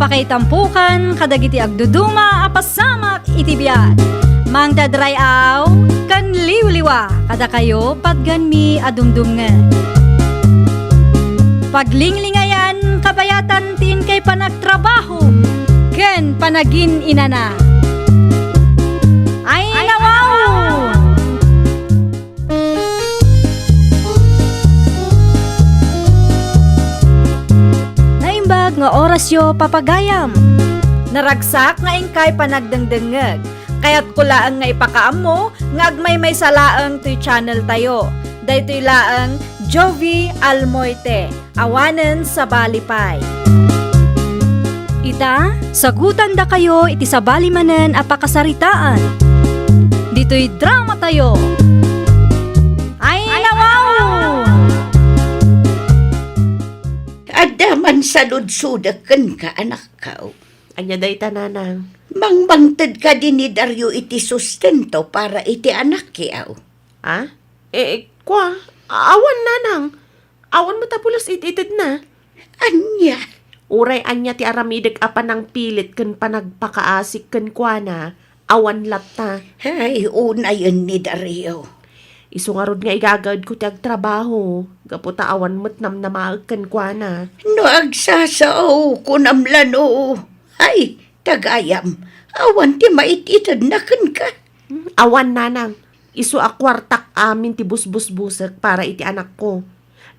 Pakaitampukan kadagiti agduduma apasamak iti biag. Mangdadrayaw kan liwliwa kada kayo padganmi adumdumngen. Paglinglingayan kabayatan tin kay panagtrabaho ken panagin inana. Ay nawaw! Naimbag nga orasyo papagayam. Naragsak nga ingkay panagdengdengeg. Kaya't kulaang nga ipakaam mo, nga agmay may salaang to'y channel tayo. Daytoy laang Jovi Almoite, awanen sa balipay. Ita, sagutan da kayo iti sa balimanen apakasaritaan. Dito'y drama tayo. Ay nawaw! Adaman sa ludsudakan ka, anak ka. Anya day tananang. Mangbangtad ka din ni Dario iti sustento para iti anak kiyaw. Ha? Kwa? Awan nanang. Awan matapulos ititid na. Anya? Uray anya ti aramidag apan ng pilit ken panagpakaasik ken kwa na. Awan latta. Ay, una yun ni Dario. Isungarod nga igagad ko ti agtrabaho. Gaputa awan mo't namnamaag ken kwa na. No agsasao kunamlano. Ay, tagayam. Awan ti maititad na kan ka. Awan nanang. Isu akwartak amin ti busbus-busek para iti anak ko.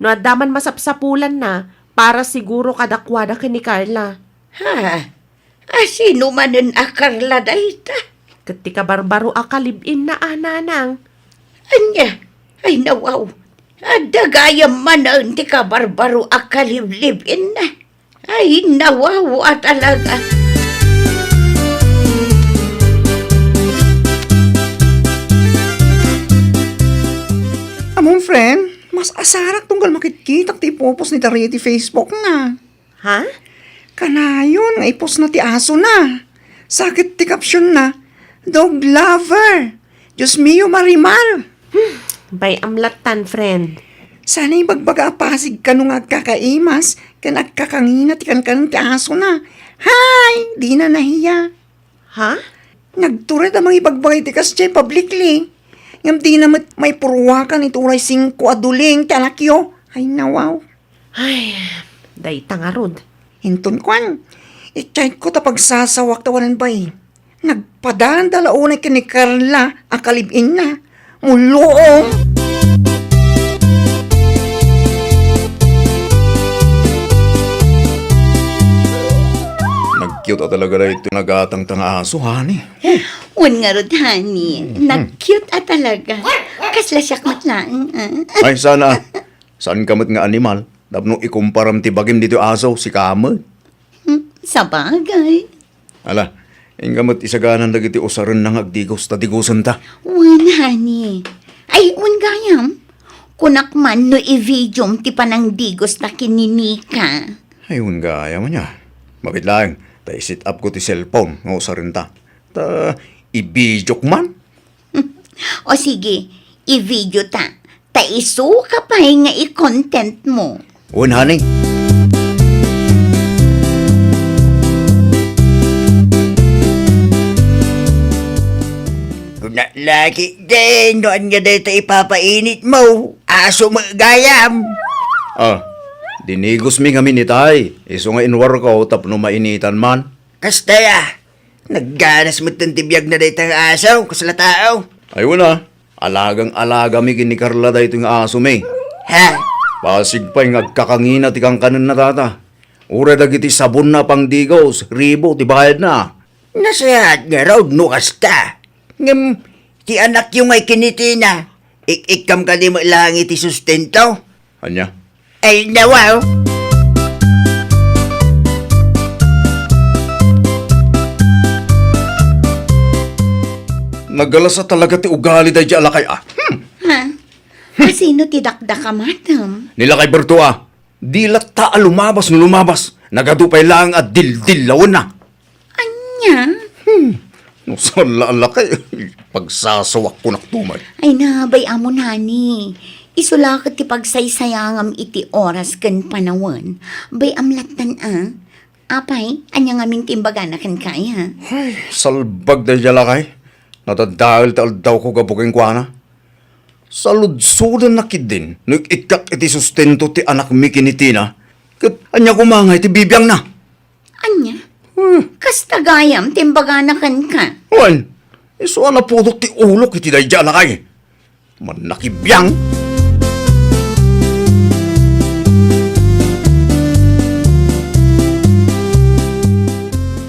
No adaman masapsapulan na para siguro kadakwada ken ni Carla. Ha? Sino manen akarla dayta? Ket ti kabarbaro akalibin na nanang. Anya? Ay nawaw. Dagayam manan ti kabarbaro akaliblibin na. Ay nawaw talaga. Among friend, mas asarak tunggal makitkitak ti ipopos ni Dario ti Facebook na. Ha? Kanayon, nga ipos na ti aso na. Sakit ti caption na, dog lover. Diyos mio marimal. Bay amlatan, friend. Sana'y bagbaga apasig ka nung agkakaimas, kan agkakangina ti kan ti aso na. Hay, di na nahiya. Ha? Nagtured amang ibagbagay ti kasya publicly. Ngam di na may purwakan ituray 5 aduling ti anakyo. Ay nawaw. Ay, day tangarod. Hinton kwan, i-check ko tapag sasawak tawanan ba eh. Nagpadaan dalaunay ka ni Carla, akalibin na. Muloong! Nag-cute talaga na ito nagatang tanga aso, honey. Un nga rod, honey. Nag-cute talaga. Kasla siya matlaan. Ay, sana. Saan kamot nga animal? Tapno ikumparam ti bagim dito aso, si kamot. Sa bagay. Ala, yung kamot isaganan dagiti usaran ng agdigos ta digusan ta. Un, honey. Ay, un gayam. Kunak man no i-videom ti panang digos na kininika. Ayun gaya mo niya. Bakit lang? Ta-sit up ko ti cellphone, ng usaran ta. Ta, ibijok man. O sige, i-video ta. Taiso ka pa nga i-content mo. Un, honey. Lagi din, noon nga dito ipapainit mo. Aso mo gayam. Ah, dinigos mi kami ni tay. Iso nga inwar ko, tapno mainitan man. Kastaya, nagganas mo tibiyag na dito ang aso, kasala tao. Ayun na, alagang-alaga mi kini Carla da ito nga aso mi. Ha? Pasig pa yung agkakangina ti kang kanan na tata. Ura dagiti sabon na pang digos, ribo ti bayad na. Nasahat nga raw, no kasta. Ngam, ti anak yung ay kiniti na. Ik-ikam ka di mo lang iti sustento. Anya? Ay, nawaw. Nagalasa talaga ti ugali da di alakay ah. Ha? Sino ti dakda ka, madam? Nila kay Berto ah. Di lata lumabas no lumabas. Nagadupay lang at dil-dilawan na. Anya? No, sala alakay. Pagsasawak ko naktumay. Ay nabay amon, honey. Isulakat ti pagsaysayangam iti oras kan panawan. Bay amlatan Apay, anya nga ming timbaga na kan kaya. Ay, salbag na jalakay. Natadahil tal daw ko gabuking kwa na. Saludsudan na kidin, nag-ikak iti sustento ti anak mi kinitina. Kat anya kumangay ti bibiyang na. Anya? Kastagayam timbaga na kan ka. Wan, iso ala pudok ti ulok iti day jalakay. Manakibiyang.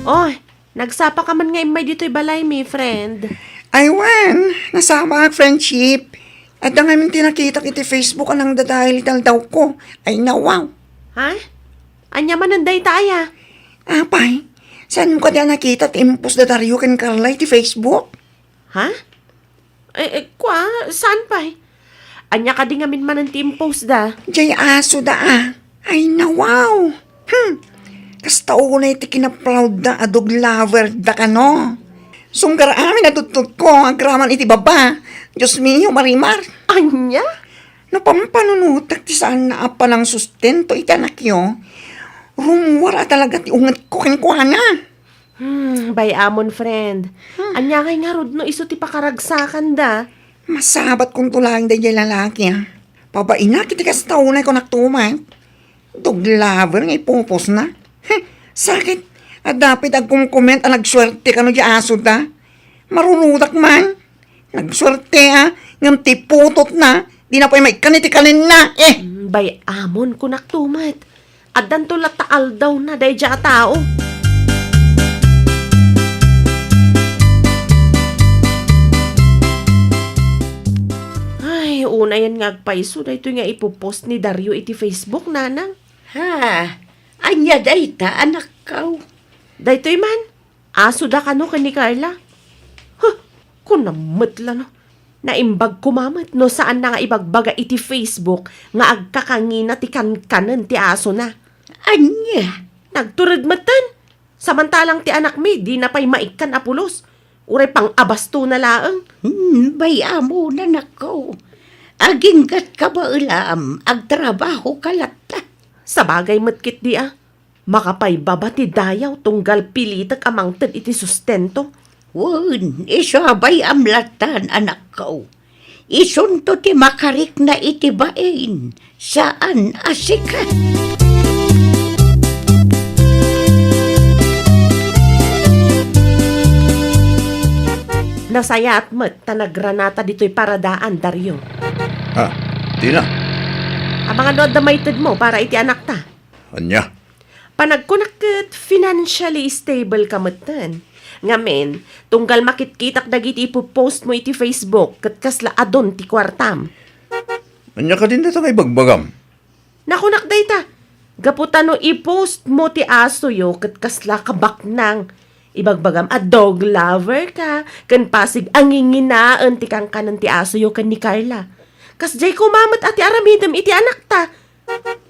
Oy, nagsapa ka man nga imay dito'y balay mi, friend. Ay, wan, nasama ang friendship. At ang aming tinakita kiti Facebook anang dadahil ital daw ko. Ay, nawaw. Ha? Anya man anday taya. Apay, saan mo ka diyan nakita at impos da Dario ken Carla iti Facebook? Ha? Kwa, saan pa? Anya ka di nga min man ang team post da. Jay aso da ah. Ay, nawaw. Kasta na iti kinaproud da adog lover da ka no. Sunggar amin natutut ko agraman iti baba. Diyos mio, Marimar. Anya? No pampanunutak ti saan na apa ng sustento iti anak yo. Rumwara talaga ti ungat ko kenkwana. Bay amon, friend. Anya kay nga rod no iso ti pakaragsakan da. Masabat kong tulang da yung lalaki ah. Pabaina kiti kasta unay ko naktumay. Dog lover nga ipupos na. Sakit. At dapat agkong-comment ang nagswerte ka no di aso da. Marunudak man. Nagswerte ha. Ngam ti putot na. Di na pa may kaniti-kanin na eh. Bay amon ko naktumat. At danto lataal daw na day dya tao. Ay, una yan nga agpaiso. Dahito nga ipopost ni Dario iti Facebook, nanang. Ha, anya dayta anak kaw. Daytoy man, aso da ka no ni Carla. Huh, kunamatla no. Naimbag kumamat no saan na nga ibagbaga iti Facebook nga agkakangina ti kankanan ti aso na. Anya? Nagturad matan. Samantalang ti anak mi, di na pa'y maikan apulos. Uray pang abasto na laang. Bayamo na nakaw. Aginggat ka ba ulam, agtrabaho kalata. Sa bagay matkit di ah. Makapay baba ti dayaw tunggal pilitag amang tad iti sustento. Wun, iso abay amlatan anak ko. Isunto ti makarik na itibain. Saan asika? Nasaya at mat tanagranata dito'y paradaan, Dario. Ha, di na. Ang mga nood na maited mo para iti anak ta. Anya. Panagkunakit financially stable ka matan. Ngamen, tunggal makitkitak dagiti ipopost mo iti Facebook kat kasla adon ti kwartam. Anya ka din dito kay bagbagam. Nakunak dayta. Gaputan no i-post mo ti aso yo kat kasla kabaknang. Ibagbagam a dog lover ka. Kan pasig anginginaan ti kang kanan ti aso yo kan ni Carla. Kas jay kumamat ati aramidem iti anak ta.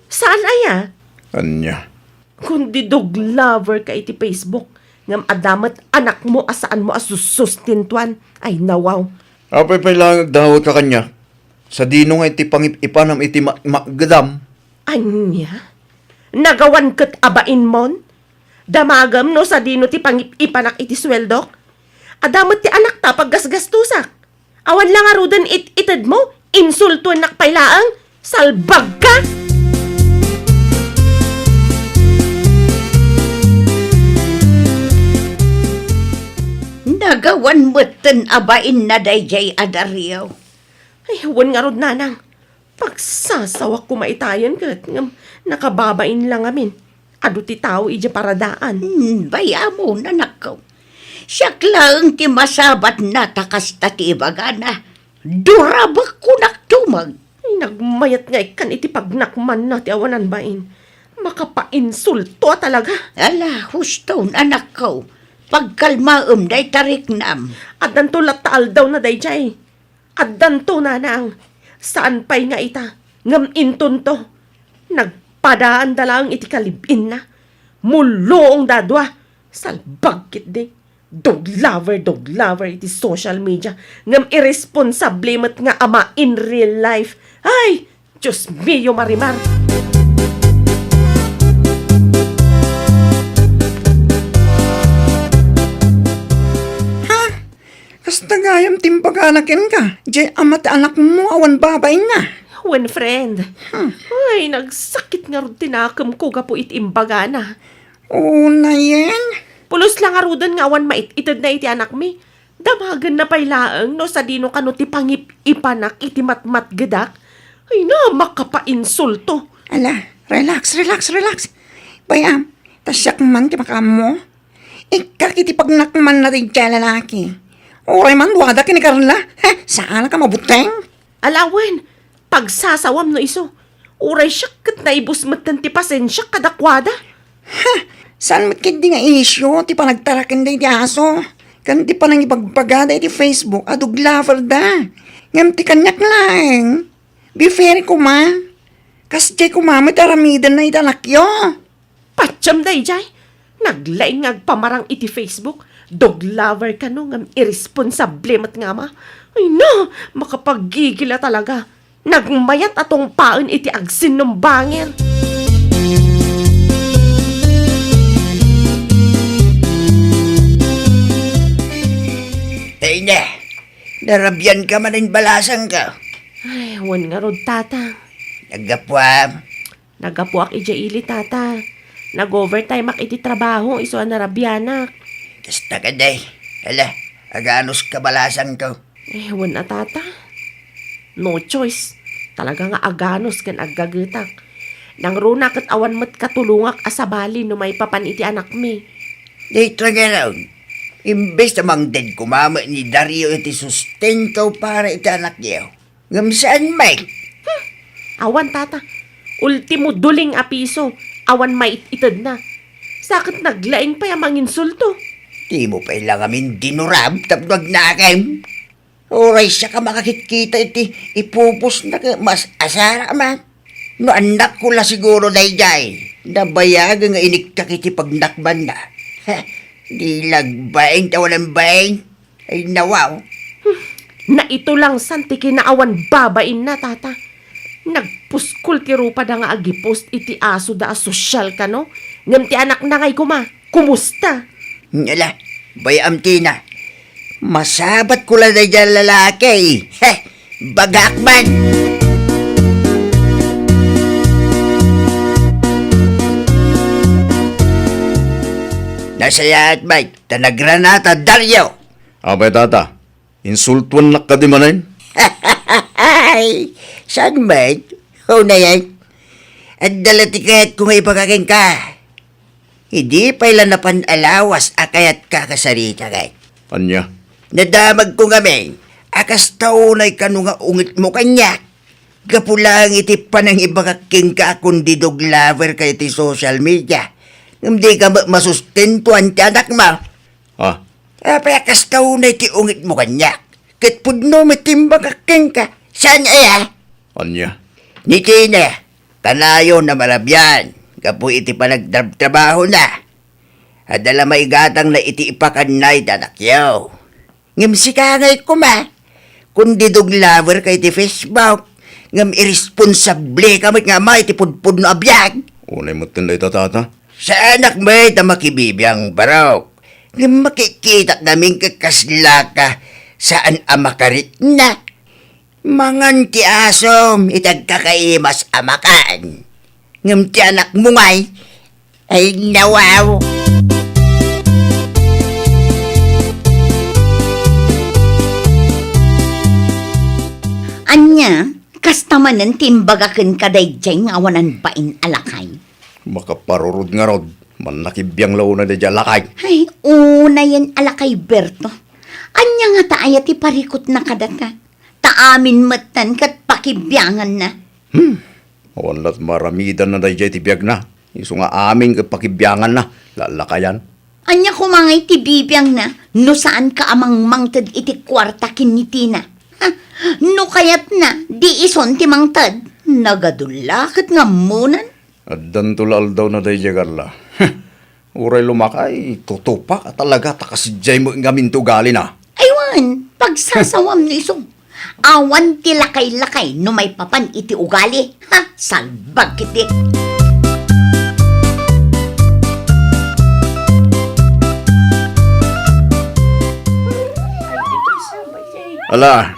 Saan aya? Anya. Kundi dog lover ka iti Facebook. Ngam adamat anak mo asaan mo asustintuan. Ay nawaw. Apay pa lang dawat ka kanya. Sa dino nga iti pangipanam iti magadam. Anya? Nagawan kat abain mon? Damagam no sa dino ti pangipanak iti sweldok? Adamat ti anak ta paggasgastusak. Awan lang arudan itid mo? Insultuan nakpailaang? Salbag ka? Nagawan mo ten abain na dayjay adaryaw. Ay, huwan nga rod nanang. Pagsasawak ko maitayan kat ngam nakababain lang amin. Ado ti tao ija paradaan. Bayamo na nakaw. Siyak lang ti masabat na takas ti ibagana. Durabak ko naktumag. Ay, nagmayat nga ikan iti pagnakman na ti awanan bain. Makapainsulto talaga. Ala, husto na nakaw. Pagkalmaom day tariknam. At danto lataal daw na dayjay. At danto nanang. Saan pa'y nga ita? Ngam inton to. Nagpadaan dalang iti kalibin na. Mulong dadwa. Salbagkit di. Dog lover iti social media. Ngam irresponsable mat nga ama in real life. Ay! Diyos mio Marimar. Kasta gayam timpaganakin ka. Jay amat anak mo awan babay na. Wen friend. Ay, nagsakit nga rin tinakam ko gapo itimbaga na. Oo na yan. Pulos lang arudan nga awan itid na iti anak mi. Damagan na pailaang no sa dino kano ti pangip ipanak iti matmat gadak. Ay na, makapainsulto. Ala, relax. Bayam, tasyak man ti makam mo. Ikakiti pagnakman na rin kaya lalaki. Oray man, wada kini Carla. Saan ka mabuteng? Alawen, pagsasawam no iso. Uray siya kat naibus ti pasensya kadakwada. Saan matkindi nga isyo, ti panagtarakan da iti aso. Kan ti panang ipagbagada iti Facebook, adug lover da. Ngam ti kanyak lang. Be fair ko ma. Kasjay ko mamit aramidan na iti anakyo. Patsyam day, jay. Naglaing agpamarang iti Facebook. Dog lover ka no, ngam irresponsable mat nga ma. Ay na, makapagigila talaga. Nagmayat atong paon iti agsin ng bangin. Ay na, narabyan ka man rin balasang ka. Ay, wan nga rod, tata. Nagapwam. Nagapuak ija ili, tata. Nag-overtime ak iti trabaho, iso ang narabyanak. Kasta ka day. Ala, aganos ka balasang ka. Eh, wan na, tata. No choice. Talaga nga aganos kan aggagetak. Nang runa kat awan mat katulungak asabali no may papan iti anak mi. Dito nga raw. Imbes namang dead kumama ni Dario iti sustento para iti anak niyo. Ngam saan may? Awan, tata. Ultimo duling apiso. Awan may itid na. Sakit naglaing pa yung manginsulto. Di mo pa ilang amin dinurab tapos na kayo. Oray siya ka makakitkita iti ipupos na ka mas asara man. No anak ko la siguro dayjay. Nabayag nga iniktak iti pagnakban na. Di lagbaing tawalang baing. Ay nawaw. Na ito lang santiki na awan babain na, tata. Nagpuskul ti rupa da nga agipost iti aso da sosyal ka, no? Ngam ti anak na ngay kuma. Kumusta? Ala, bayam tina. Masabat ko lang na dyan lalaki. Bagak man. Nasaya at may tanagranata Dario. Abay tata, insultuan na ka di manin. Ay, saan may? O na yan. At dalatikat kung may pagkakin ka. Hindi pa ilan na panalawas akayat kakasarita kay. Anya, Nadamag ko ngamin, akas taunay ka nung nga ungit mo kanya. Kapulang iti panang ibakaking ka kundi dog lover ka iti social media. Hindi ka masustentuan ti anak mo. ah, Apa akas taunay ti ungit mo kanya. Kat pudno mitimbakaking ka. Saan ay anya, Ni Tina, kanayo na malabyan. Kapu iti panagtrabaho na. Adala may gatang na iti ipakanay danakyaw. Ngam sikangay ko ma. Kundi dog lover kay ti Facebook. Ngam irresponsable kamit nga ma iti pudpud no abyan. unay mo tinday tata. Sa anak may tamakibibiyang barok. Ngam makikita namin kakasla ka saan amakarit na. Mangan ti asom itagkakaimas amakan. Ngam ti anak mo ngay ay nawaw. Anya, kastamanan timbagaken kadayjay nga awanan bain alakay. Makaparurod nga rod, manakibiyang launa da dyan lakay. Ay, una yan alakay Berto. Anya nga taaya ti parikot na kadata. Taamin matan kat pakibyangan na. Awanlat maramidan na da dyan tibiyag na. Iso nga aming pakibyangan na, lalakayan. Anya kumangay ti bibiyang na, no saan ka amang mangtad iti kwarta kinitina. Ha, no kayat na, di ison ti mangtad. Nagadulakit nga munan. At dantulal daw na da dyan garla. Uray lumakay, tutupak at talaga takasidjay mo nga mintugali na. Aywan, pagsasawam ni iso. Awan ti lakay-lakay no may papan iti ugali. Ha, salbag kiti. Ala,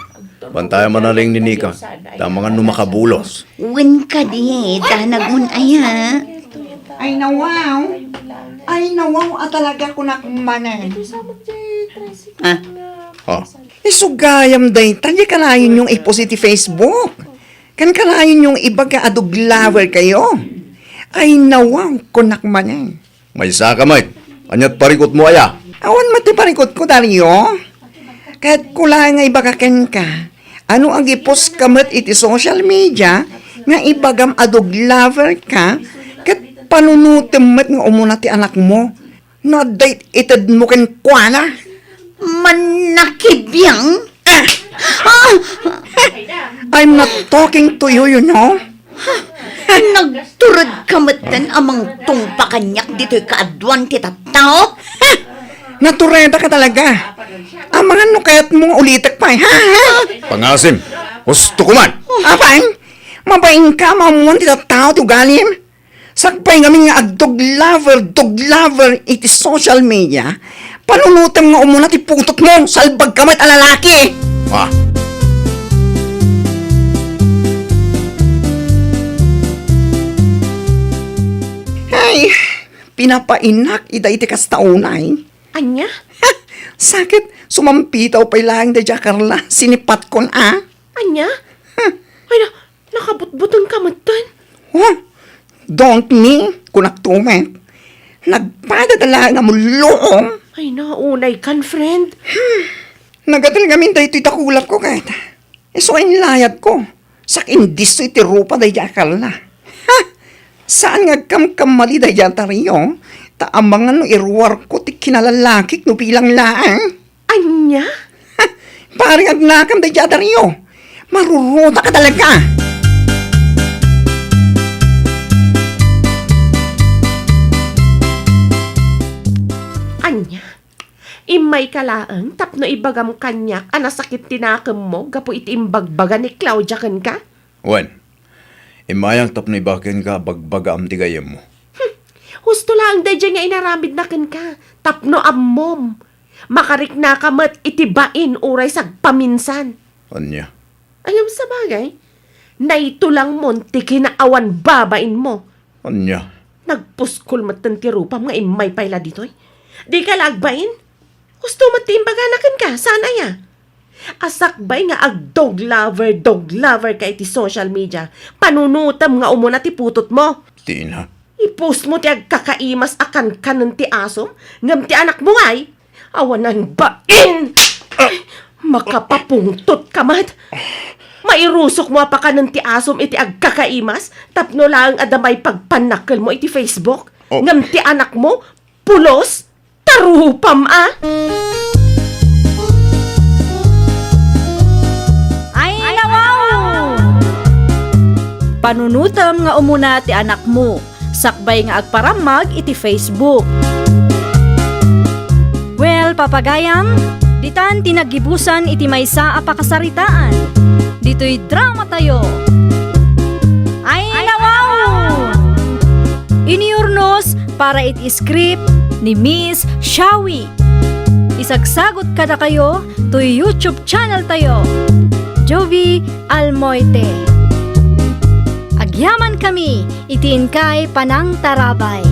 bantayan mo na rin ni Nika. Mga numakabulos. Win ka di, tanag mun aya. Ay nawaw. Ay nawaw at talaga ko nakmanan. Ah, Ha? Isugayam day, tanya kalayin yung iposit Facebook. Kan kalayin yung iba ka adog lover kayo. Ay nawaw ko nakmanan. May saka, mate. Anyat parikot mo aya. Awan matiparikot ko, Dario. Kahit kulang nga iba ka ken ka. Ano ang ipos kamat iti social media nga ibagam adog lover ka kat panunutemet nga umuna ti anak mo. No date ited mo ken kuana. manakibiyang? I'm not talking to you, you know. Nagturod kamatan amang tungpakanyak dito'y kaadwan ti tattao? Natureda ka talaga. Amangan no kayat mong ulitak pa, ha? Pangasim. Gusto ko man. Apay, mabaing ka, mamuan ti tao ti ugalim. Sakpay kami nga dog lover, iti social media. Panunutam nga umuna ti putot mo, salbag kamat alalaki. Ha? Ay, pinapainak ida iti kastaunay. Anya? Sakit, sumampitaw pa ilang da Carla, sinipat kon Anya? Ay na, nakabutbuton ka matan. Oh, don't me, kunaktumet. Nagpadadala nga mo loong. Ay naunay kan, friend. Nagatal gamin da ito'y takulap ko kahit. So ay nilayad ko. Sakin diso iti rupa da Carla. Ha? Saan nga kamkamali da Tariyo? Taamangan no iruwar ko ti kinalalakik no bilang laang. Anya? Ha? Parang agnakam da Tariyo. Maruruta ka talaga. Anya? Imay kalaang tapno ibagam kanyak anasakit tinakam mo gapo iti imbagbaga ni Claudia kan ka? Wen. Imayang tap na ibakin ka bagbaga am tigayem mo. Husto lang dadya nga inaramid na kan ka. Tapno ammom. Makarik na kamat itibain uray sagpaminsan. Anya. Ayam sa bagay, naitulang monti kinaawan babain mo. Anya. Nagpuskol matan ti rupam nga imay payla ditoy. Di ka lagbain? Gusto matimbaganakan ka, sana ya. Asakbay nga ag dog lover ka iti social media. Panunutam nga umuna ti putot mo. Tina. I-post mo ti ag kakaimas akan kanon ti asom, ngam ti anak mo ay. Awanan bain! Makapapungtot ka mat. Mairusok mo pa kanon ti asom iti ag kakaimas, tapno lang adamay pagpanakal mo iti Facebook. Oh. Ngam ti anak mo, pulos, tarupam Ay, nawaw! Panunutam nga umuna ti anak mo. Sakbay nga agparamag iti Facebook. Well, papagayam, ditan tinagibusan iti maysa a pakasaritaan. Dito'y drama tayo. Ay, nawaw! Iniurnos para iti script ni Miss Shawi. Isagsagot kada kayo to YouTube channel tayo. Jovi Almoite. Agyaman kami, itin kay Panang Tarabay.